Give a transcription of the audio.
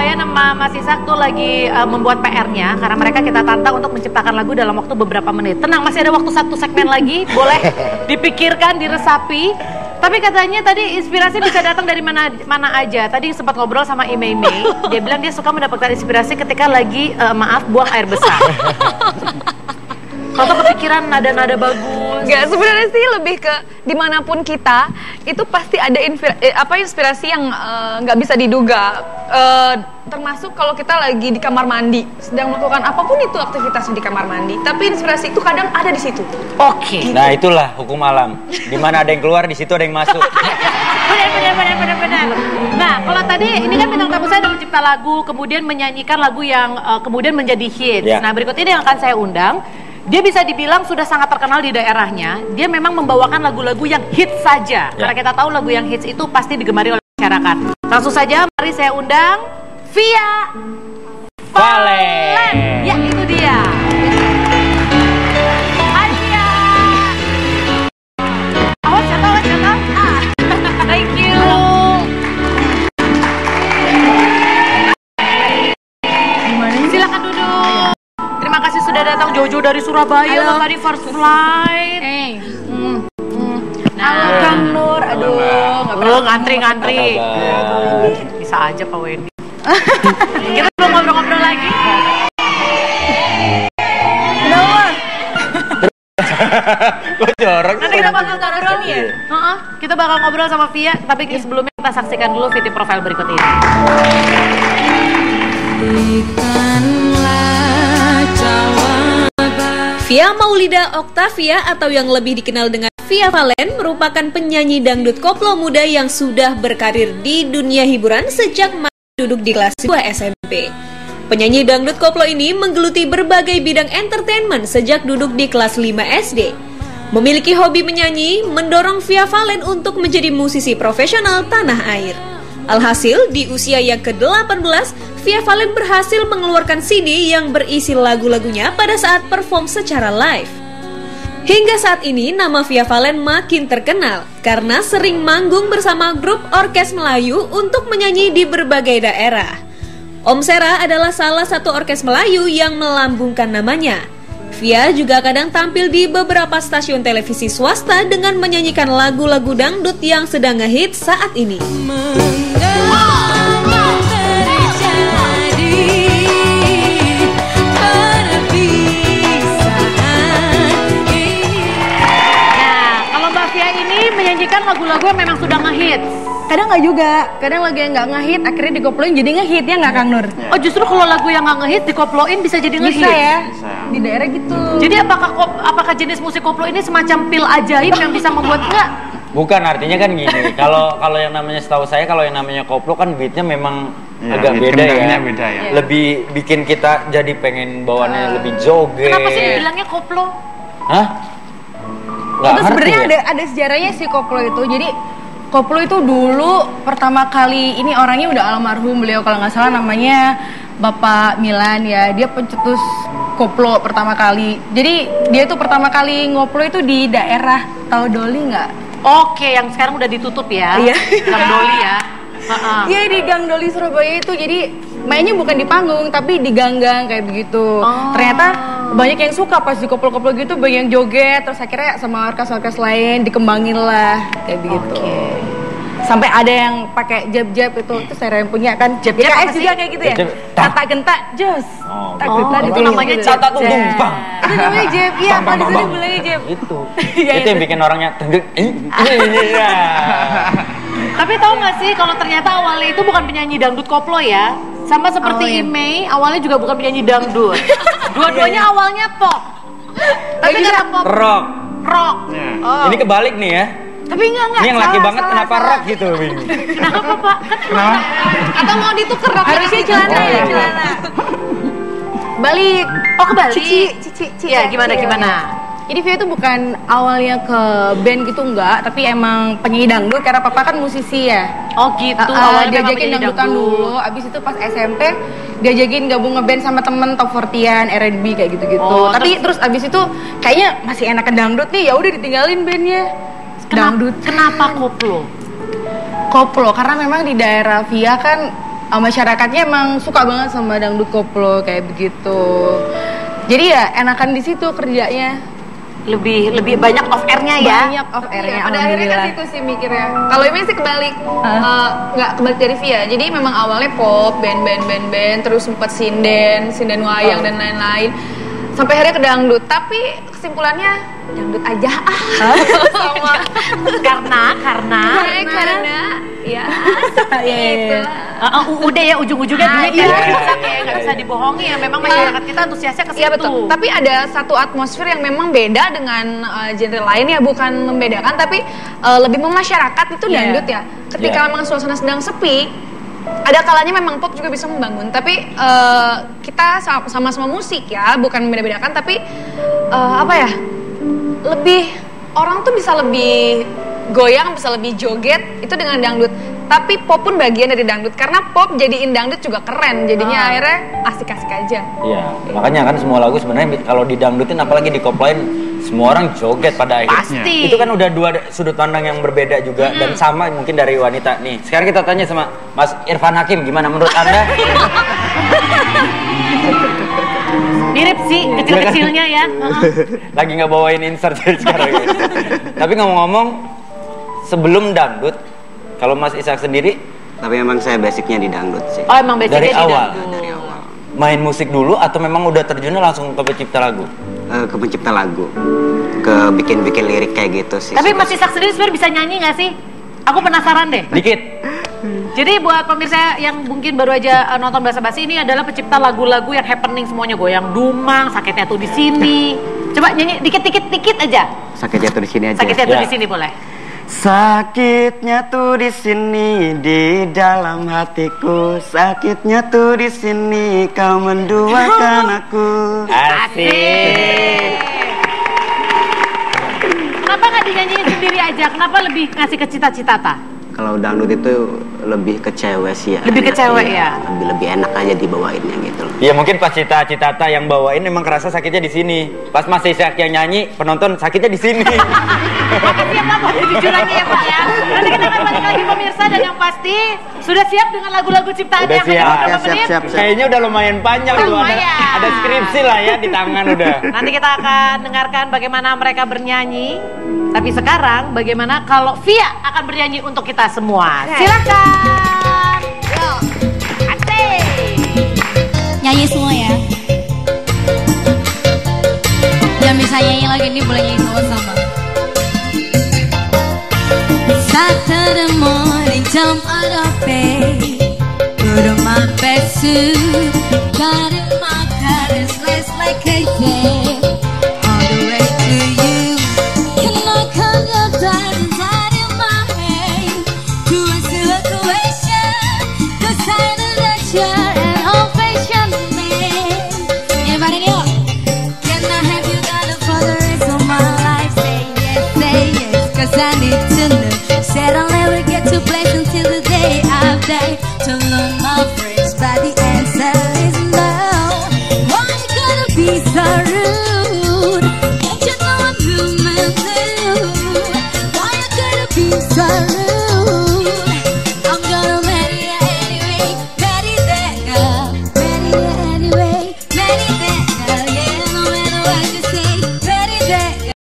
Bayan sama Mas Isak tuh lagi membuat PR-nya karena mereka kita tantang untuk menciptakan lagu dalam waktu beberapa menit. Tenang, masih ada waktu 1 segmen lagi, boleh dipikirkan, diresapi. Tapi katanya tadi inspirasi bisa datang dari mana aja. Tadi sempat ngobrol sama Imei Mei, dia bilang dia suka mendapatkan inspirasi ketika lagi buang air besar. Kalau kepikiran nada-nada bagus. Enggak, sebenarnya sih lebih ke dimanapun kita itu pasti ada inspirasi yang nggak bisa diduga. Termasuk kalau kita lagi di kamar mandi sedang melakukan apapun itu aktivitas di kamar mandi, tapi inspirasi itu kadang ada di situ. Oke. Nah itulah hukum alam. Di mana ada yang keluar, di situ ada yang masuk. Benar. Nah, kalau tadi ini kan bintang tamu saya ada mencipta lagu, kemudian menyanyikan lagu yang kemudian menjadi hits. Ya. Nah, berikut ini yang akan saya undang. Dia bisa dibilang sudah sangat terkenal di daerahnya. Dia memang membawakan lagu-lagu yang hits saja. Ya. Karena kita tahu lagu yang hits itu pasti digemari oleh masyarakat. Langsung saja, mari saya undang Via Valen. Ya, itu dia. Hai Via. Awas jatuh. Thank you. Silakan duduk. Terima kasih sudah datang jauh-jauh dari Surabaya tadi first flight. Halo Kang Nur, aduh, ngantri. Bisa aja Pak Wendy. Kita belum ngobrol-ngobrol lagi. kenapa? Kok jorok? Nanti kita bakal ngobrol ya. Kita bakal ngobrol sama Via, tapi sebelumnya kita saksikan dulu video profil berikut ini. Via Maulida Octavia atau yang lebih dikenal dengan Via Valen merupakan penyanyi dangdut koplo muda yang sudah berkarir di dunia hiburan sejak masih duduk di kelas 2 SMP. Penyanyi dangdut koplo ini menggeluti berbagai bidang entertainment sejak duduk di kelas 5 SD. Memiliki hobi menyanyi mendorong Via Valen untuk menjadi musisi profesional tanah air. Alhasil, di usia yang ke-18, Via Valen berhasil mengeluarkan CD yang berisi lagu-lagunya pada saat perform secara live. Hingga saat ini, nama Via Valen makin terkenal karena sering manggung bersama grup orkes Melayu untuk menyanyi di berbagai daerah. Om Sera adalah salah satu orkes Melayu yang melambungkan namanya. Via juga kadang tampil di beberapa stasiun televisi swasta dengan menyanyikan lagu-lagu dangdut yang sedang ngehits saat ini. Menyanyikan lagu-lagu yang memang sudah ngehits. Kadang nggak juga, kadang lagu yang nggak ngehit akhirnya dikoploin jadi ngehit, ya nggak Kang Nur? Oh justru kalau lagu yang nggak ngehit dikoploin bisa jadi ngehit? Bisa ya, di daerah gitu. Jadi apakah jenis musik koplo ini semacam pil ajaib yang bisa membuat enggak? Bukan, artinya kan gini. Kalau yang namanya, setahu saya kalau yang namanya koplo kan beatnya memang agak beda ya. Lebih bikin kita jadi pengen bawaannya lebih joget. Kenapa sih dibilangnya koplo? Hah? Itu sebenarnya ada sejarahnya sih koplo itu. Jadi koplo itu dulu pertama kali ini orangnya udah almarhum, beliau kalau nggak salah namanya Bapak Milan ya. Dia pencetus koplo pertama kali. Jadi dia tuh pertama kali ngoplo itu di daerah, tahu Doli nggak? Oke, yang sekarang udah ditutup ya. Iya. Gang Doli ya. Iya, di Gang Doli Surabaya itu. Jadi mainnya bukan di panggung tapi di gang-gang kayak begitu. Ternyata banyak yang suka pas di koplo-koplo gitu, banyak yang joget, terus akhirnya sama orkes-orkes lain dikembangin lah kayak begitu. Sampai ada yang pakai jab-jab itu saya yang punya kan. Jab-jab PKS apa sih? juga kayak gitu ya. Tata gentak jos. Tak gentak itu namanya Tata tunggung bang. Itu namanya jab. Iya, kalau di sini bilangnya jab. Itu yang bikin orangnya tenggelam. Tapi tahu nggak sih kalau ternyata awalnya itu bukan penyanyi dangdut koplo ya? Sama seperti Imei, awalnya juga bukan penyanyi dangdut. Dua-duanya awalnya pop. Tapi karena pop Rock. Ini kebalik nih ya. Tapi enggak. Ini yang laki banget kenapa rock gitu, Bing? Kenapa Pak? Kenapa? Atau mau ditukar rock? Harusnya celana ya, celana. Balik. Oh kebalik. Cici. Ya gimana? Jadi Via itu bukan awalnya ke band gitu enggak, tapi emang penyanyi dangdut karena papa kan musisi ya. Oh gitu, awalnya diajakin dangdutan dulu, abis itu pas SMP diajakin gabung ngeband sama temen top 40-an, R&B kayak gitu-gitu. Tapi terus abis itu kayaknya masih enakan dangdut nih, ya udah ditinggalin bandnya. Dangdut. Kenapa koplo? Koplo karena memang di daerah Via kan masyarakatnya emang suka banget sama dangdut koplo kayak begitu. Jadi ya enakan di situ kerjanya. Lebih banyak off air-nya ya. Banyak off air-nya. Pada akhirnya kan itu sih mikirnya. Kalau ini sih kebalik, nggak kebalik dari Via. Jadi memang awalnya pop, band, terus sempat sinden wayang dan lain-lain. Sampai akhirnya ke dangdut. Tapi kesimpulannya dangdut aja sama. Karena ya udah ya ujung-ujungnya duit ya. Nggak bisa dibohongi ya. Memang masyarakat kita antusiasnya ke situ. Iya betul. Tapi ada satu atmosfer yang memang beda dengan genre lain ya, bukan membedakan tapi lebih memasyarakat itu dangdut ya. Ketika memang suasana sedang sepi, ada kalanya memang pop juga bisa membangun. Tapi kita sama-sama musik ya, bukan membeda-bedakan. Tapi apa ya? Lebih orang tuh bisa lebih goyang, bisa lebih joget itu dengan dangdut. Tapi pop pun bagian dari dangdut karena pop jadiin dangdut juga keren. Jadinya akhirnya asik-asik aja. Iya, makanya kan semua lagu sebenarnya kalau didangdutin apalagi dikoplain semua orang joget pada akhirnya. Pasti. Itu kan udah dua sudut pandang yang berbeda juga dan sama mungkin dari wanita nih. Sekarang kita tanya sama Mas Irfan Hakim, gimana menurut Anda? Mirip sih kecil-kecilnya ya. Lagi nggak bawain insert sekarang. Tapi ngomong-ngomong, sebelum dangdut, kalau Mas Ishak sendiri, tapi memang saya basicnya di dangdut sih. Oh emang basicnya dari di awal. dangdut. Dari awal. Main musik dulu atau memang udah terjunnya langsung ke pencipta lagu? Ke pencipta lagu, ke bikin-bikin lirik kayak gitu sih. Tapi Mas Ishak sendiri sebenarnya bisa nyanyi nggak sih? Aku penasaran deh. Dikit. Jadi buat pemirsa yang mungkin baru aja nonton Basa Basi, ini adalah pencipta lagu-lagu yang happening semuanya, goyang dumang, sakitnya tuh di sini. Coba nyanyi dikit aja. Sakitnya tuh di sini aja. Sakitnya tuh di sini boleh. Sakitnya tuh di sini di dalam hatiku. Sakitnya tuh di sini kau menduakan aku. Asik. Kenapa nggak dinyanyiin sendiri aja? Kenapa lebih ngasih ke cita-cita ta? Kalau dangdut itu lebih ke cewek sih ya. Lebih ke cewek ya? Lebih enak aja dibawainnya gitu loh. Ya mungkin pas cita-cita yang bawain memang kerasa sakitnya di sini. Pas Mas Ishak yang nyanyi, penonton sakitnya di sini. Makasih ya Pak, buat kejujurannya ya Pak ya. Nanti kita akan balik lagi pemirsa, dan yang pasti sudah siap dengan lagu-lagu ciptaannya yang hanya beberapa menit? Siap. Kayaknya udah lumayan panjang tuh, ada skripsi lah ya di tangan udah. Nanti kita akan dengarkan bagaimana mereka bernyanyi. Tapi sekarang bagaimana kalau Via akan bernyanyi untuk kita semua. Silakan. Yo. Asik. Nyanyi semua ya. Yang bisa nyanyi lagi ini boleh nyanyi sama-sama. Saturday morning, jump out of bed, put on my best suit, got in my car and slice like a jet, all the way to you. Can I come your time inside in my head to a situation, cause I know that you're an old-fashioned man. Everybody know? Can I have you down for the rest of my life? Say yes, cause I need to know. Said I'll never get to place until the day I die. To learn my friends, but the answer is no. Why you gotta be so rude? Don't you know I'm human too? Why you gotta be so rude? I'm gonna marry you anyway, marry that girl, marry you anyway, marry that girl. Yeah, no matter what you say, marry that